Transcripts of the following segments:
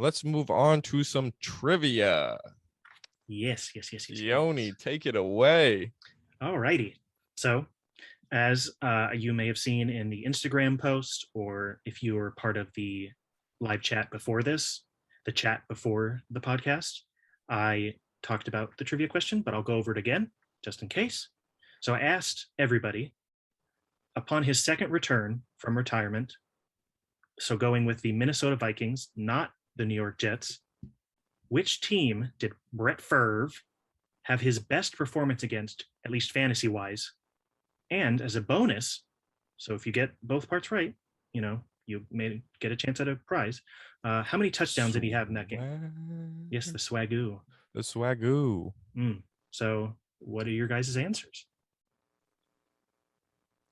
let's move on to some trivia. Yes. Keoni, take it away. All righty. So, as you may have seen in the Instagram post, or if you were part of the live chat before this, the chat before the podcast, I talked about the trivia question, but I'll go over it again just in case. So I asked everybody, upon his second return from retirement, so going with the Minnesota Vikings, not the New York Jets, which team did Brett Favre have his best performance against, at least fantasy-wise? And as a bonus, so if you get both parts right, you may get a chance at a prize. How many touchdowns did he have in that game? Yes, the swagoo. The swagoo. So what are your guys' answers?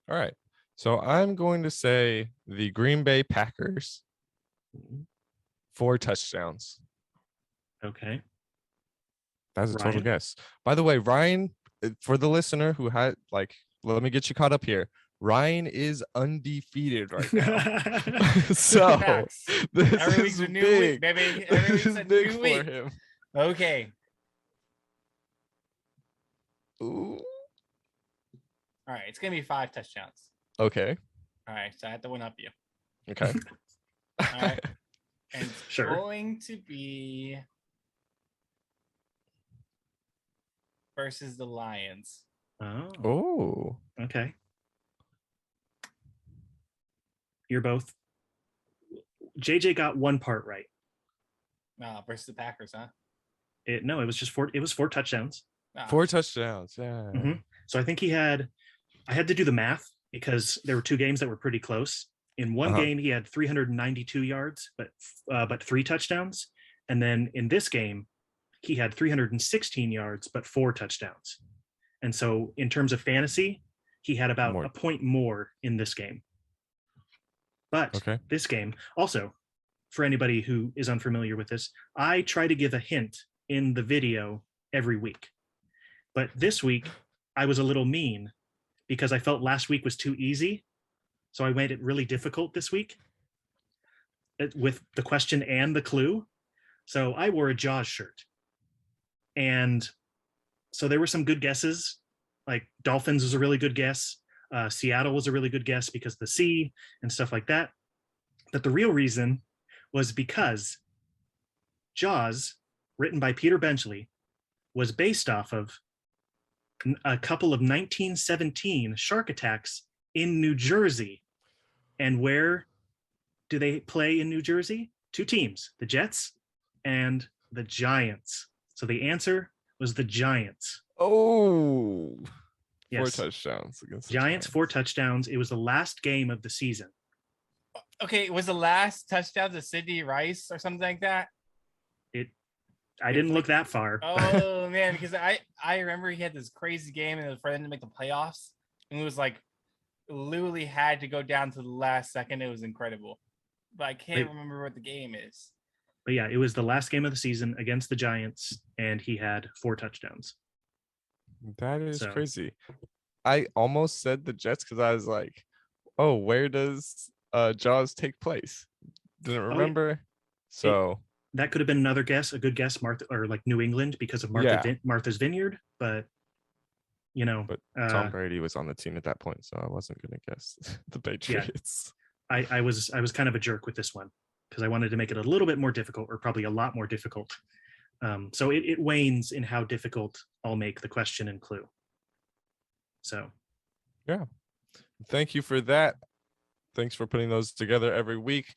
All right. So I'm going to say the Green Bay Packers, 4 touchdowns. Okay. That's a total guess. By the way, Ryan, for the listener who had let me get you caught up here. Ryan is undefeated right now. So this every week's is a new big. week, baby. Every week's a Big new week. for him. Okay. Ooh. All right. It's gonna be 5 touchdowns. Okay. All right. So I have to one up you. Okay. All right. And it's Sure. going to be versus the Lions. Oh. Okay. You're both. JJ got one part right. Versus the Packers, huh? It was just 4. It was 4 touchdowns. 4 touchdowns. Yeah. So I think I had to do the math because there were 2 games that were pretty close. In one game, he had 392 yards, but 3 touchdowns. And then in this game, he had 316 yards, but 4 touchdowns. And so in terms of fantasy, he had about a point more in this game. But this game, also, for anybody who is unfamiliar with this, I try to give a hint in the video every week. But this week, I was a little mean because I felt last week was too easy. So I made it really difficult this week with the question and the clue. So I wore a Jaws shirt. And so there were some good guesses, like Dolphins was a really good guess. Seattle was a really good guess because of the sea and stuff like that. But the real reason was because Jaws, written by Peter Benchley, was based off of a couple of 1917 shark attacks in New Jersey. And where do they play in New Jersey? 2 teams, the Jets and the Giants. So the answer was the Giants. Oh, yes. 4 touchdowns against the Giants, 4 touchdowns. It was the last game of the season. Okay, was the last touchdown to Sidney Rice or something like that? I didn't look that far. Oh man, because I remember he had this crazy game and it was for them to make the playoffs, and it was like literally had to go down to the last second. It was incredible, but I can't remember what the game is. But yeah, it was the last game of the season against the Giants, and he had 4 touchdowns. That is crazy. I almost said the Jets because I was like, "Oh, where does Jaws take place?" Didn't remember. That could have been another guess, a good guess, New England because of Martha's Vineyard. But but Tom Brady was on the team at that point, so I wasn't going to guess the Patriots. Yeah, I was kind of a jerk with this one because I wanted to make it a little bit more difficult, or probably a lot more difficult. So it wanes in how difficult I'll make the question and clue. So, yeah, thank you for that. Thanks for putting those together every week.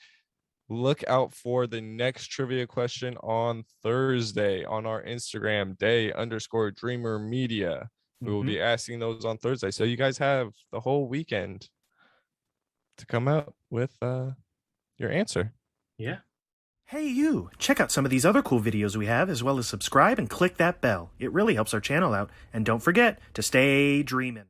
Look out for the next trivia question on Thursday on our Instagram, day_dreamer media. We will be asking those on Thursday. So you guys have the whole weekend to come out with your answer. Yeah. Hey, you. Check out some of these other cool videos we have, as well as subscribe and click that bell. It really helps our channel out. And don't forget to stay dreaming.